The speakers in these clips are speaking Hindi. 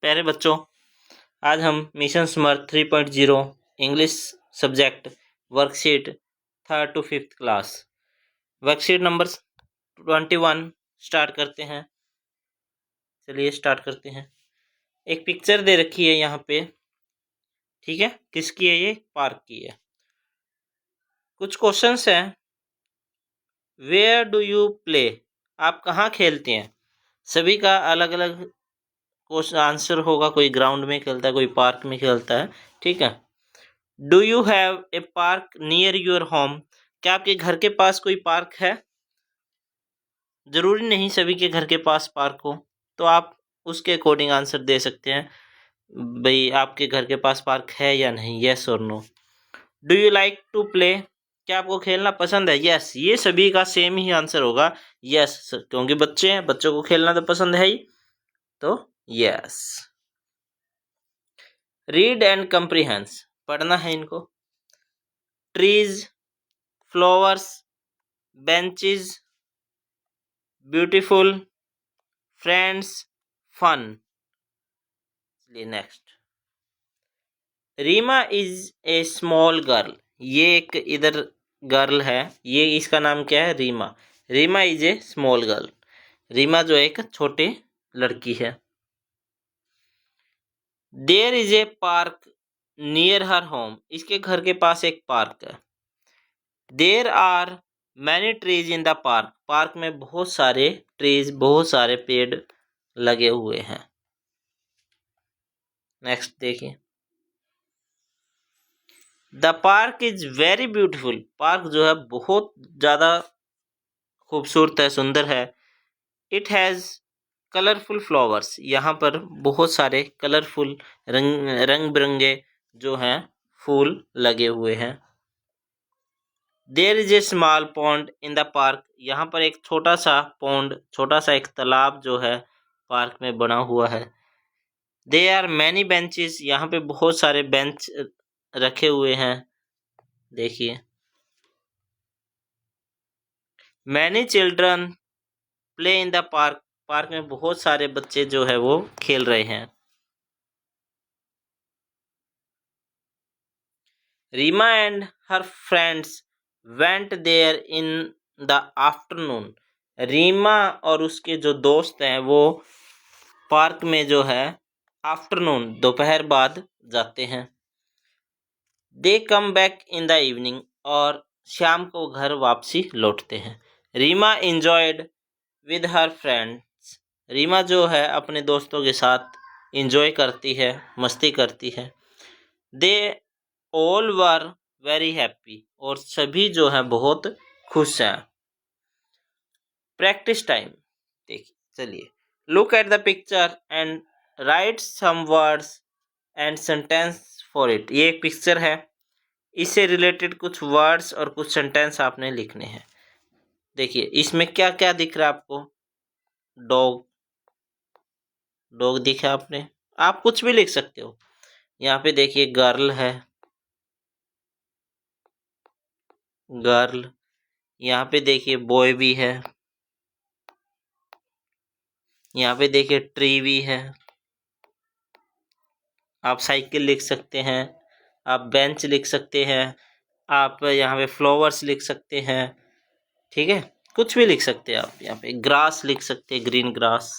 प्यारे बच्चों, आज हम mission Samarth 3.0 English subject worksheet 3rd to 5th class worksheet number 21 start करते हैं। चलिए स्टार्ट करते हैं। एक पिक्चर दे रखी है यहाँ पे, ठीक है। किसकी है ये? पार्क की है। कुछ क्वेश्चंस हैं। Where do you play? आप कहाँ खेलते हैं? सभी का अलग अलग क्वेश्चन आंसर होगा। कोई ग्राउंड में खेलता है, कोई पार्क में खेलता है, ठीक है। Do you have a park near your home? क्या आपके घर के पास कोई पार्क है? जरूरी नहीं सभी के घर के पास पार्क हो, तो आप उसके अकॉर्डिंग आंसर दे सकते हैं। भाई आपके घर के पास पार्क है या नहीं, यस और no. Do you like to play? क्या आपको खेलना पसंद है? यस। ये सभी का सेम ही आंसर होगा, यस, क्योंकि बच्चे हैं, बच्चों को खेलना तो पसंद है ही, तो यस। रीड एंड कंप्रीहेंस, पढ़ना है इनको। Trees, flowers, benches, beautiful, friends, fun. चलिए next. Reema is a small girl. ये एक इधर गर्ल है, ये इसका नाम क्या है? Rima. Rima is a small girl. Rima जो एक छोटी लड़की है। There is a park near her home. इसके घर के पास एक पार्क है। There are many trees in the park. Park में बहुत सारे ट्रीज, बहुत सारे पेड़ लगे हुए हैं। नेक्स्ट देखिए। The park is very beautiful. Park जो है बहुत ज़्यादा खूबसूरत है, सुंदर है। It has colourful flowers. यहाँ पर बहुत सारे कलरफुल रंग बिरंगे जो हैं फूल लगे हुए हैं। There is a small pond in the park. यहाँ पर एक छोटा सा पॉन्ड, छोटा सा एक तालाब जो है पार्क में बना हुआ है। There are many benches. यहाँ पे बहुत सारे बेंच रखे हुए हैं, देखिए। Many children play in the park. Park में बहुत सारे बच्चे जो है वो खेल रहे हैं। Reema and her friends went there in the afternoon. Reema और उसके जो दोस्त हैं वो पार्क में जो है आफ्टरनून, दोपहर बाद जाते हैं। They come back in the evening. और शाम को घर वापसी लौटते हैं। Reema enjoyed with her friends. Reema जो है अपने दोस्तों के साथ इंजॉय करती है, मस्ती करती है। They all were very happy. और सभी जो है बहुत खुश हैं। प्रैक्टिस टाइम, देखिए। चलिए, look at the picture and write some words and sentence for it. ये एक पिक्चर है, इससे रिलेटेड कुछ वर्ड्स और कुछ सेंटेंस आपने लिखने हैं। देखिए इसमें क्या क्या दिख रहा है आपको? डॉग, डॉग दिखा आपने। आप कुछ भी लिख सकते हो। यहाँ पे देखिए गर्ल है, गर्ल। यहाँ पे देखिए बॉय भी है। यहाँ पे देखिए ट्री भी है। आप साइकिल लिख सकते हैं, आप बेंच लिख सकते हैं, आप यहाँ पे फ्लावर्स लिख सकते हैं, ठीक है। कुछ भी लिख सकते हैं आप। यहाँ पे ग्रास लिख सकते हैं, ग्रीन ग्रास।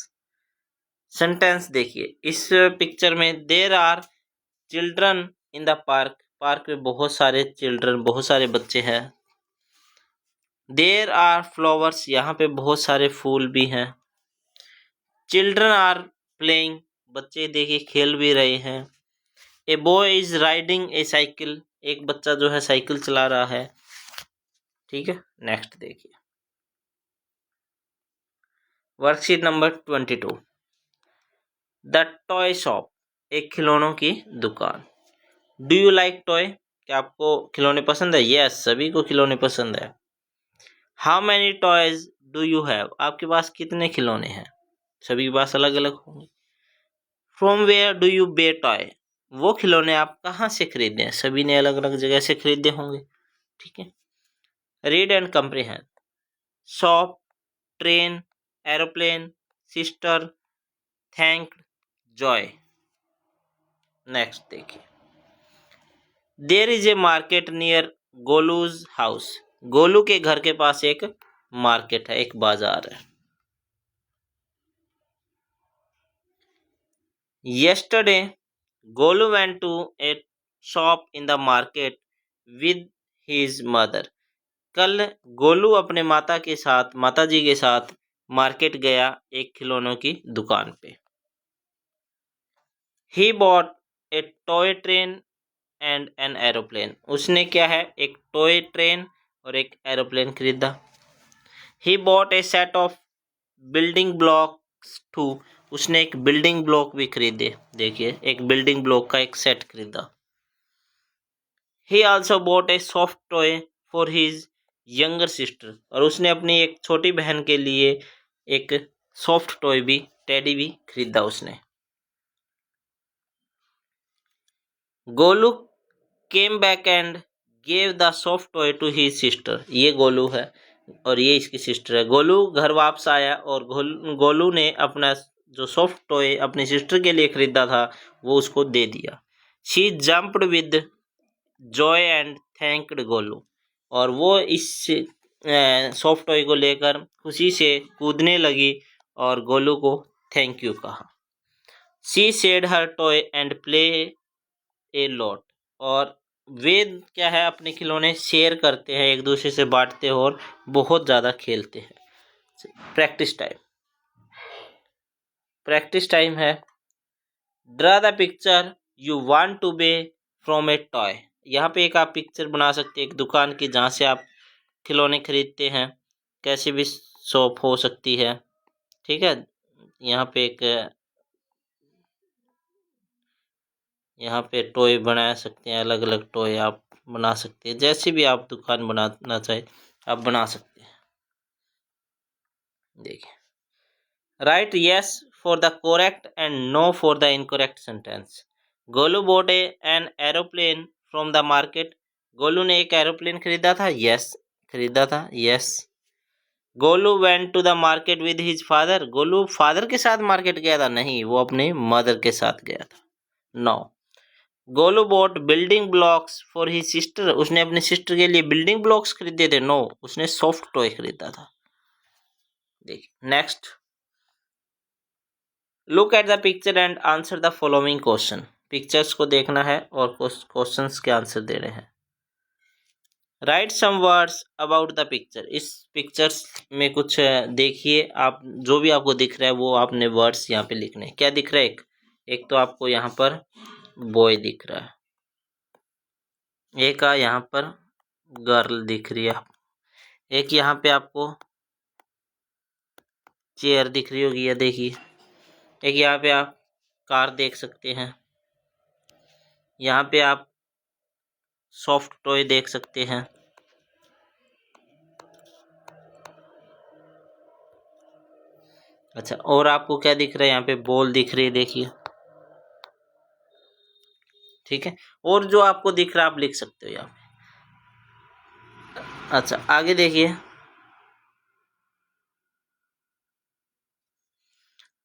सेंटेंस देखिए इस पिक्चर में, there are children in the park. Park में बहुत सारे चिल्ड्रन, बहुत सारे बच्चे हैं। There are flowers. यहाँ पे बहुत सारे फूल भी हैं। Children are playing. बच्चे देखिए खेल भी रहे हैं। A boy is riding a cycle. एक बच्चा जो है साइकिल चला रहा है, ठीक है। नेक्स्ट देखिए worksheet number 22। The toy shop, एक खिलौनों की दुकान। Do you like toy? क्या आपको खिलौने पसंद है? यस, सभी को खिलौने पसंद है। How many toys do you have? आपके पास कितने खिलौने हैं? सभी के पास अलग अलग होंगे। From where do you buy toy? वो खिलौने आप कहाँ से खरीदे हैं? सभी ने अलग अलग जगह से खरीदे होंगे, ठीक है। Read and comprehend. Shop, train, aeroplane, sister, thank, joy. Next देखिए, there is a market near Golu's house. Golu के घर के पास एक मार्केट है, एक बाजार है। Yesterday Golu went to a shop in the market with his mother. कल गोलू अपने माता जी के साथ मार्केट गया एक खिलौनों की दुकान पे। ही bought A toy train and an aeroplane. उसने क्या है, एक टॉय ट्रेन और एक एरोप्लेन खरीदा। He bought a set of building blocks too. उसने एक बिल्डिंग ब्लॉक भी खरीदे, देखिए एक बिल्डिंग ब्लॉक का एक सेट खरीदा। He also bought A soft toy for his younger sister. और उसने अपनी एक छोटी बहन के लिए एक सॉफ्ट टॉय भी, टेडी भी खरीदा उसने। Golu came back and gave the soft toy to his sister. ये गोलू है और ये इसकी सिस्टर है। गोलू घर वापस आया और गोलू ने अपना जो सॉफ्ट टॉय अपनी सिस्टर के लिए खरीदा था वो उसको दे दिया। She jumped with Joy and thanked Golu. और वो इस सॉफ्ट टॉय को लेकर खुशी से कूदने लगी और गोलू को थैंक यू कहा। She shared her toy and play a lot. और वे क्या है, अपने खिलौने शेयर करते हैं, एक दूसरे से बांटते हैं और बहुत ज़्यादा खेलते हैं। प्रैक्टिस टाइम है। Draw the picture you want to buy from a toy. यहाँ पे एक आप पिक्चर बना सकते हैं एक दुकान की जहाँ से आप खिलौने खरीदते हैं, कैसी भी शॉप हो सकती है, ठीक है। यहाँ पे टॉय बना सकते हैं, अलग अलग टॉय आप बना सकते हैं, जैसे भी आप दुकान बनाना चाहे आप बना सकते हैं। देखिए, write yes for the correct and no for the incorrect sentence. Golu bought an aeroplane from the market. Golu ने एक एरोप्लेन खरीदा था, यस खरीदा था, yes. Golu went to the market with his father. Golu father के साथ मार्केट गया था, नहीं वो अपने मदर के साथ गया था। No. Golu bought building blocks for his sister. उसने अपनी सिस्टर के लिए बिल्डिंग ब्लॉक्स खरीदे थे, नो उसने सॉफ्ट टॉय खरीदा था। देखिए next, look at the picture and answer the following question. Pictures को देखना है और क्वेश्चंस के आंसर देने हैं। Write some words about the picture. इस पिक्चर्स में कुछ देखिए, आप जो भी आपको दिख रहा है वो आपने वर्ड्स यहाँ पे लिखने हैं। क्या दिख रहा है, एक तो आपको यहाँ पर बॉय दिख रहा है, एक यहाँ पर गर्ल दिख रही है, एक यहाँ पे आपको चेयर दिख रही होगी, या देखिए एक यहाँ पे आप कार देख सकते हैं, यहाँ पे आप सॉफ्ट टॉय देख सकते हैं, अच्छा और आपको क्या दिख रहा है, यहाँ पे बॉल दिख रही है, देखिए ठीक है। और जो आपको दिख रहा है आप लिख सकते हो यहाँ पे। अच्छा आगे देखिए,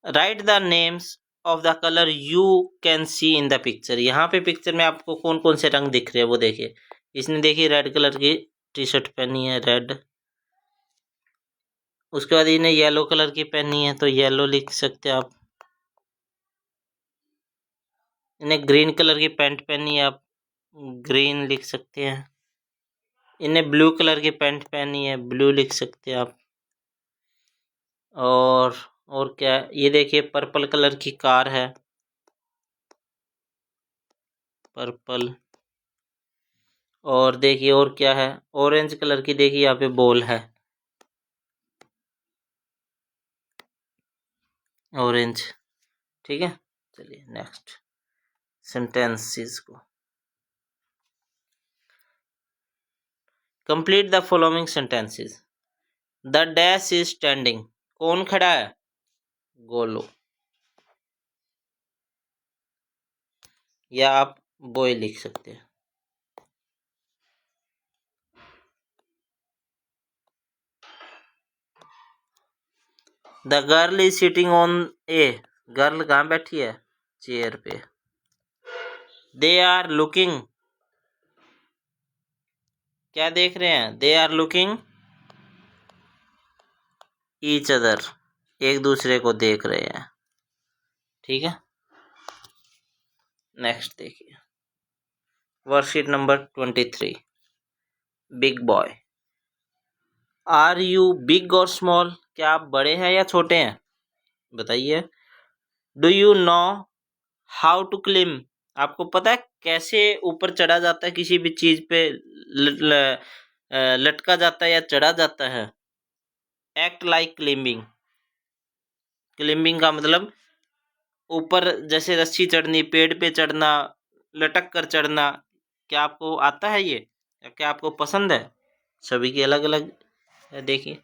right the names of the colour you can see in the picture. यहाँ पे पिक्चर में आपको कौन कौन से रंग दिख रहे हैं वो देखिए। इसने देखिए रेड कलर की टी शर्ट पहनी है, रेड। उसके बाद इन्हें येलो कलर की पहनी है तो येलो लिख सकते हैं आप। इन्हें ग्रीन कलर की पैंट पहनी है, आप ग्रीन लिख सकते हैं। इन्हें ब्लू कलर की पैंट पहनी है, ब्लू लिख सकते हैं आप। और क्या, ये देखिए पर्पल कलर की कार है, पर्पल। और देखिए और क्या है, ऑरेंज कलर की, देखिए यहाँ पे बॉल है, ऑरेंज, ठीक है। चलिए नेक्स्ट सेंटेंसेस को complete the following sentences. The dash is standing. कौन खड़ा है, गोलू, या आप बॉय लिख सकते हैं। The girl is sitting on A. Girl कहाँ बैठी है, चेयर पे। दे आर लुकिंग, क्या देख रहे हैं? They are looking each other, एक दूसरे को देख रहे हैं। ठीक है, नेक्स्ट देखिए worksheet number 23। Big boy, are you big or small, क्या आप बड़े हैं या छोटे हैं? बताइए। Do you know how to climb, आपको पता है कैसे ऊपर चढ़ा जाता है, किसी भी चीज पे लटका जाता है या चढ़ा जाता है? एक्ट लाइक क्लिम्बिंग, क्लिम्बिंग का मतलब ऊपर जैसे रस्सी चढ़नी, पेड़ पे चढ़ना, लटक कर चढ़ना। क्या आपको आता है ये, क्या आपको पसंद है? सभी की अलग अलग है, देखिए।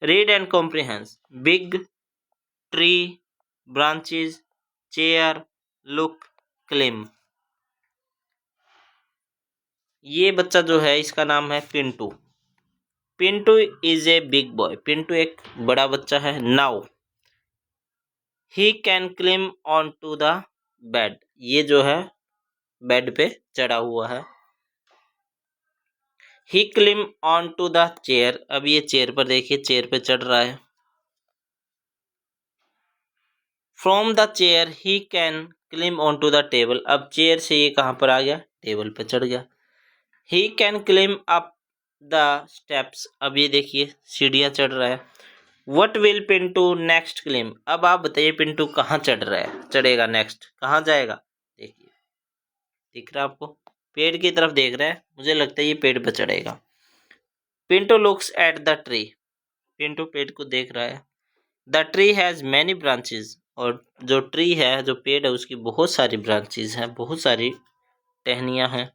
Read and comprehension, big tree, branches, chair, look, climb. ये बच्चा जो है इसका नाम है Pintu. Pintu is a big boy, Pintu एक बड़ा बच्चा है। Now he can climb on to the bed, ये जो है बेड पे चढ़ा हुआ है। He climb on to the chair, अब ये चेयर पर देखिए, चेयर पे चढ़ रहा है। From the chair he can climb on to the table, अब चेयर से ये कहाँ पर आ गया? टेबल पे चढ़ गया। ही can climb up the steps, अब ये देखिए सीढ़ियाँ चढ़ रहा है। What will Pintu next climb, अब आप बताइए पिंटू कहाँ चढ़ रहा है, चढ़ेगा नेक्स्ट, कहाँ जाएगा? देखिए, दिख रहा है आपको? पेड़ की तरफ देख रहा है, मुझे लगता है ये पेड़ पर चढ़ेगा। Pintu looks at the tree, Pintu पेड़ को देख रहा है। The tree has many branches, और जो ट्री है, जो पेड़ है, उसकी बहुत सारी ब्रांचेस हैं, बहुत सारी टहनियाँ हैं।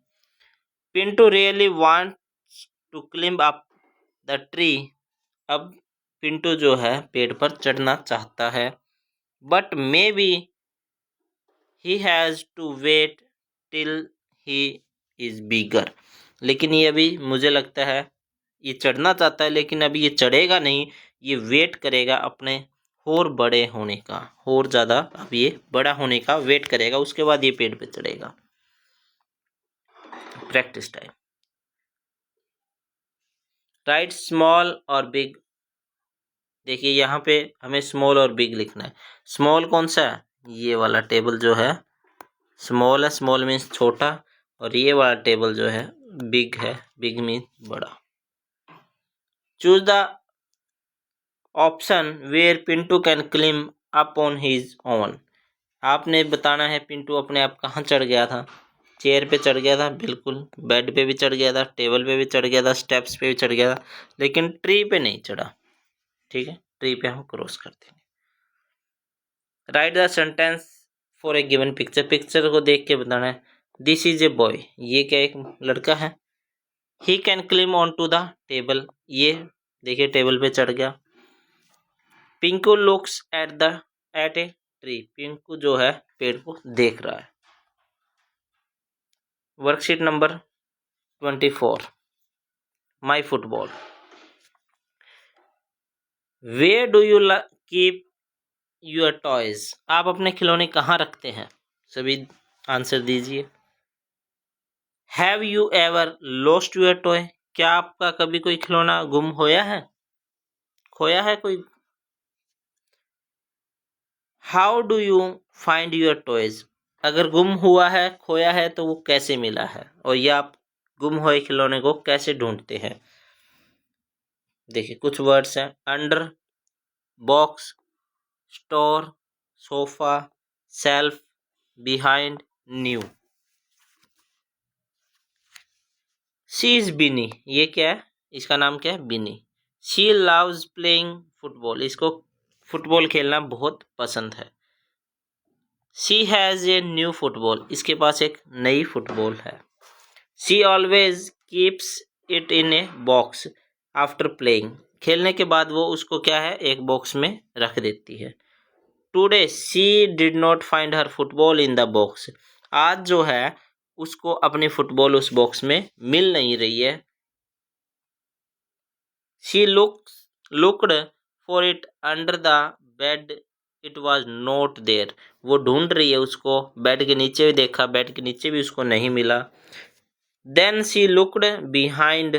Pintu really wants to climb up the tree, अब पिंटू जो है पेड़ पर चढ़ना चाहता है। But maybe he has to wait till he is bigger, लेकिन ये अभी मुझे लगता है ये चढ़ना चाहता है, लेकिन अभी ये चढ़ेगा नहीं, ये वेट करेगा अपने और बड़े होने का, और ज़्यादा अब ये बड़ा होने का वेट करेगा, उसके बाद ये पेड़ पे चढ़ेगा। Practice time. राइट स्मॉल और बिग, देखिए यहाँ पे हमें स्मॉल और बिग लिखना है। स्मॉल कौन सा है? ये वाला टेबल जो है स्मॉल है, स्मॉल मीन्स छोटा, और ये वाला टेबल जो है बिग है, बिग मीन्स बड़ा। Choose the option where Pintu can climb up on his own, आपने बताना है पिंटू अपने आप कहाँ चढ़ गया था। चेयर पे चढ़ गया था, बिल्कुल। बेड पे भी चढ़ गया था, टेबल पे भी चढ़ गया था, स्टेप्स पे भी चढ़ गया था, लेकिन ट्री पे नहीं चढ़ा। ठीक है, ट्री पे हम क्रॉस कर देंगे। Right the sentence for a given picture, picture को देख के बताना है। दिस इज ए बॉय, ये क्या एक लड़का है। He can climb on to the table, ये देखिए टेबल पे चढ़ गया। Pinku looks at a tree, Pinku जो है पेड़ को देख रहा है। Worksheet number 24, my football. Where do you keep your toys, आप अपने खिलौने कहाँ रखते हैं? सभी आंसर दीजिए। Have you ever lost your toy, क्या आपका कभी कोई खिलौना गुम होया है, खोया है कोई? How do you find your toys, अगर गुम हुआ है, खोया है, तो वो कैसे मिला है, और ये आप गुम हुए खिलौने को कैसे ढूंढते हैं? देखिए कुछ वर्ड्स हैं। Under, box, store, sofa, self, behind, new. She is बिनी, ये क्या है? इसका नाम क्या है? बिनी। शी लव्स प्लेइंग फुटबॉल, इसको फुटबॉल खेलना बहुत पसंद है। She has a new football, इसके पास एक नई फुटबॉल है। She always keeps it in a box after playing, खेलने के बाद वो उसको क्या है, एक बॉक्स में रख देती है। Today she did not find her football in the box, आज जो है उसको अपनी फुटबॉल उस बॉक्स में मिल नहीं रही है। She looked for it under the bed it was not there. वो ढूंढ रही है उसको, बेड के नीचे भी देखा, बेड के नीचे भी उसको नहीं मिला। Then she looked behind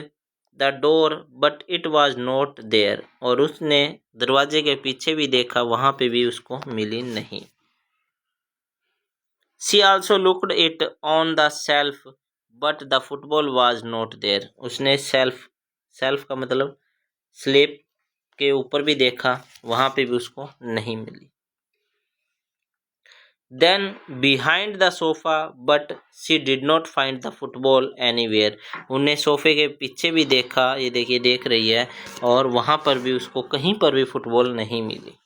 the door but it was not there. और उसने दरवाजे के पीछे भी देखा, वहां पे भी उसको मिली नहीं। She also looked it on the shelf but the football was not there. उसने सेल्फ, सेल्फ का मतलब स्लेब के ऊपर भी देखा, वहां पे भी उसको नहीं मिली। Then behind the sofa but she did not find the football anywhere. उन्हें सोफे के पीछे भी देखा, ये देखिए देख रही है, और वहां पर भी उसको कहीं पर भी फुटबॉल नहीं मिली।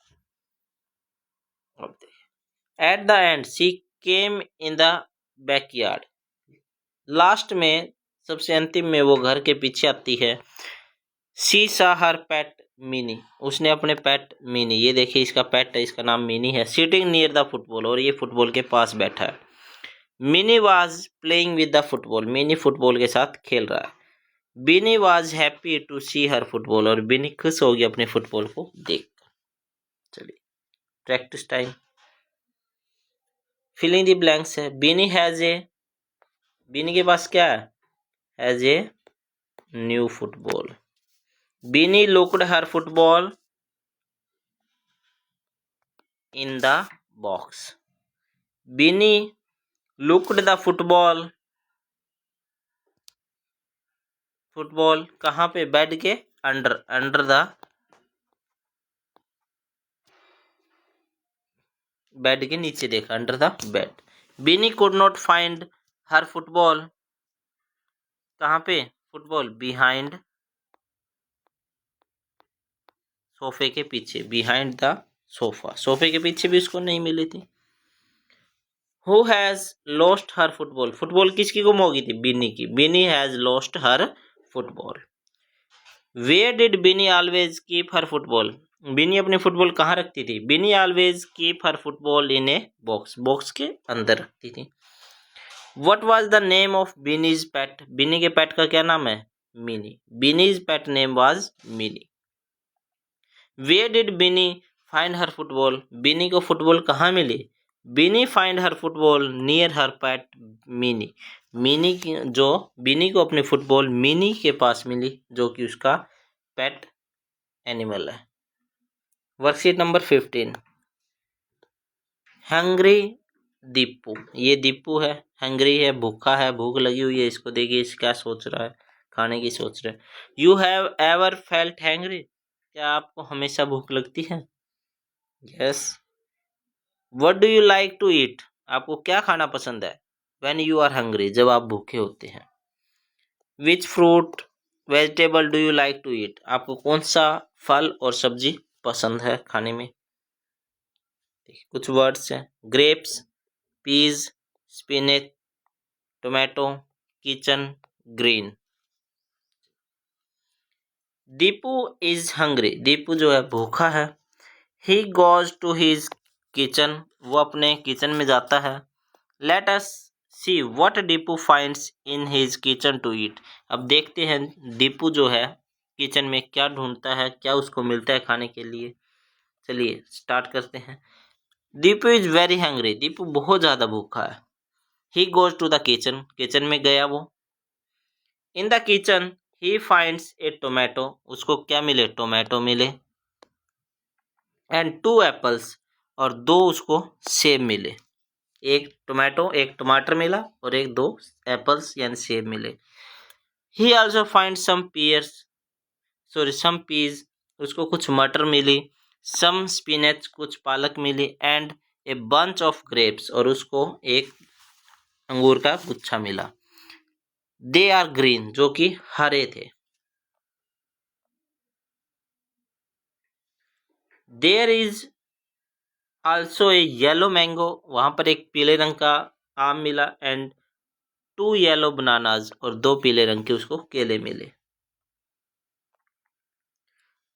At the end she came in the backyard. Last में, सबसे अंतिम में वो घर के पीछे आती है। शी सा हर पेट मिनी। उसने अपने पेट मिनी, ये देखिए इसका पेट है, इसका नाम मिनी है, सिटिंग नियर द फुटबॉल, और ये फुटबॉल के पास बैठा है। Mini was playing with the football. Mini football के साथ खेल रहा है। Bini was happy to see her football. और बिनी खुश होगी अपने फुटबॉल को देखकर। चलिए practice time. Filling the blanks है। बिनी हैज ए, बिनी के पास क्या है? Has a new football. Bini looked her football in the box. Bini looked the football, football कहाँ पे? बेड के अंडर, अंडर द बेड के नीचे देखा, under the bed. Binny could not find her football, कहाँ पे? फुटबॉल बिहाइंड, सोफे के पीछे, बिहाइंड द सोफा, सोफे के पीछे भी उसको नहीं मिली थी। Who has lost her football. Football किसकी गुम हो गई थी? बिनी की। Bini has lost her football. Where did Bini always keep her football. Bini अपनी फुटबॉल कहाँ रखती थी? Bini always keep her football in a box, box के अंदर रखती थी। What was the name of Bini's pet. Bini के पेट का क्या नाम है? Mini. Bini's pet name was Mini. Where did Binny find her football. Bini को फुटबॉल कहाँ मिली? Bini find her football near her pet Mini. Mini की, जो बिनी को अपनी फुटबॉल मिनी के पास मिली, जो कि उसका पेट एनिमल है। Worksheet number 15। हंग्री दीपू। ये दीपू है, हंग्री है, भूखा है, भूख लगी हुई है। इसको देखिए इस क्या सोच रहा है, खाने की सोच रहा है। You have ever felt hungry. क्या आपको हमेशा भूख लगती है? Yes. What do you like to eat. आपको क्या खाना पसंद है? व्हेन यू आर हंग्री, जब आप भूखे होते हैं। Which fruit vegetable do you like to eat. आपको कौन सा फल और सब्जी पसंद है खाने में? कुछ वर्ड्स हैं। Grapes, peas, spinach, tomato, kitchen, green. Deepu is hungry. Deepu जो है भूखा है। He goes to his kitchen. वो अपने किचन में जाता है। Let us see what Deepu finds in his kitchen to eat. अब देखते हैं दीपू जो है किचन में क्या ढूंढता है, क्या उसको मिलता है खाने के लिए। चलिए स्टार्ट करते हैं। Deepu is very hungry. Deepu बहुत ज्यादा भूखा है। He goes to the kitchen. Kitchen में गया वो। In the kitchen he finds a tomato. उसको क्या मिले? टोमेटो मिले। And two apples. और दो उसको सेब मिले। एक टोमेटो, एक टमाटर मिला, और एक दो एप्पल्स यानी सेब मिले। He also find some pears, sorry some peas. उसको कुछ मटर मिली। सम स्पिनच, कुछ पालक मिली। And a bunch of grapes. और उसको एक अंगूर का गुच्छा मिला। दे आर ग्रीन, जो कि हरे थे। There is also a yellow mango. वहां पर एक पीले रंग का आम मिला। And two yellow bananas. और दो पीले रंग के उसको केले मिले।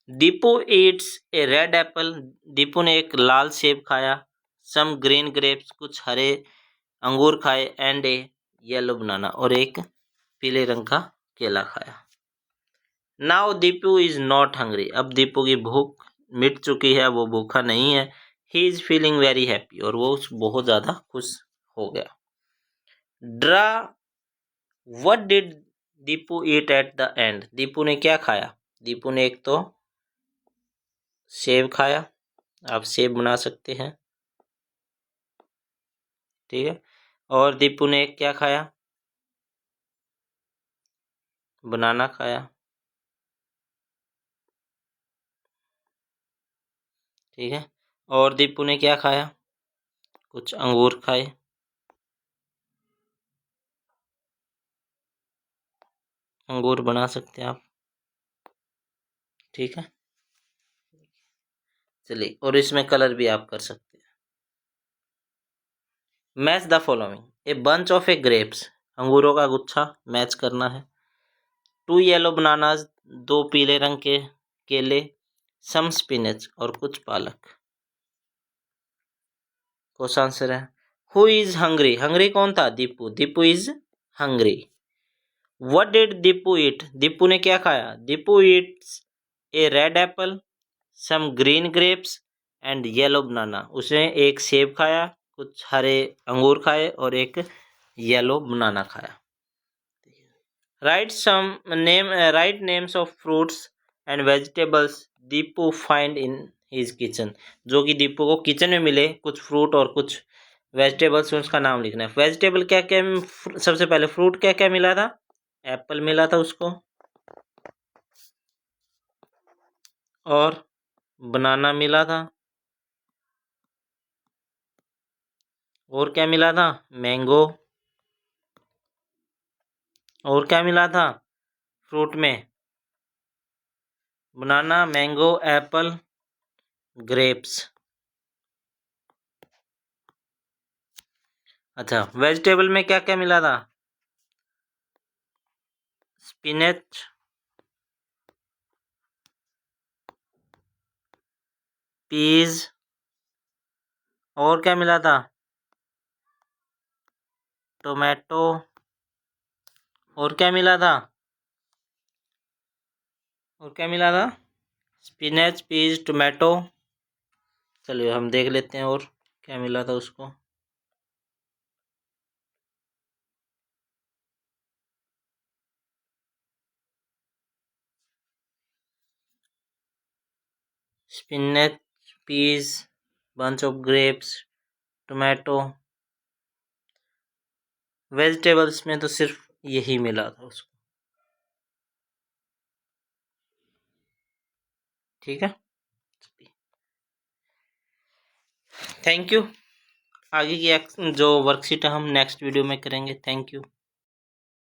Deepu eats a red apple. Deepu ने एक लाल सेब खाया। सम ग्रीन ग्रेप्स, कुछ हरे अंगूर खाए। एंड ए येलो बनाना, और एक पीले रंग का केला खाया। Now Deepu is not hungry. अब दीपू की भूख मिट चुकी है, वो भूखा नहीं है। He is feeling very happy, और वो बहुत ज़्यादा खुश हो गया। Draw what did Deepu eat eight the and, Deepu ने क्या खाया? दीपू ने एक तो सेब खाया, आप सेब बना सकते हैं, ठीक है। और दीपू ने क्या खाया? बनाना खाया, ठीक है। और दीपू ने क्या खाया? कुछ अंगूर खाए, अंगूर बना सकते हैं आप, ठीक है। चलिए, और इसमें कलर भी आप कर सकते हैं। Match the following, A bunch of A grapes, अंगूरों का गुच्छा मैच करना है। 2 येलो बनानाज, 2 पीले रंग के केले। सम स्पिनच, और कुछ पालक। क्वेश्चन आंसर है हु इज हंग्री, हंग्री कौन था? Deepu, Deepu is hungry. What did Deepu eat, Deepu ने क्या खाया? Deepu eats a red apple, some green grapes and yellow banana, उसने एक सेब खाया, कुछ हरे अंगूर खाए और एक येलो बनाना खाया। Right names of fruits and vegetables Deepu find in his kitchen, जो कि दीपू को किचन में मिले कुछ फ्रूट और कुछ वेजिटेबल्स, उसका नाम लिखना है। वेजिटेबल क्या क्या, सबसे पहले फ्रूट क्या क्या मिला था? एप्पल मिला था उसको, और बनाना मिला था, और क्या मिला था? मैंगो। और क्या मिला था फ्रूट में? बनाना, मैंगो, एप्पल, ग्रेप्स। अच्छा, वेजिटेबल में क्या क्या मिला था? स्पिनच, पीज, और क्या मिला था? टोमेटो, और क्या मिला था? और क्या मिला था? Spinach, peas, tomato. चलिए हम देख लेते हैं और क्या मिला था उसको। Spinach, peas, bunch of grapes, tomato. Vegetables में तो सिर्फ यही मिला था उसको, ठीक है। Thank you. आगे की जो वर्कशीट है हम नेक्स्ट वीडियो में करेंगे। Thank you.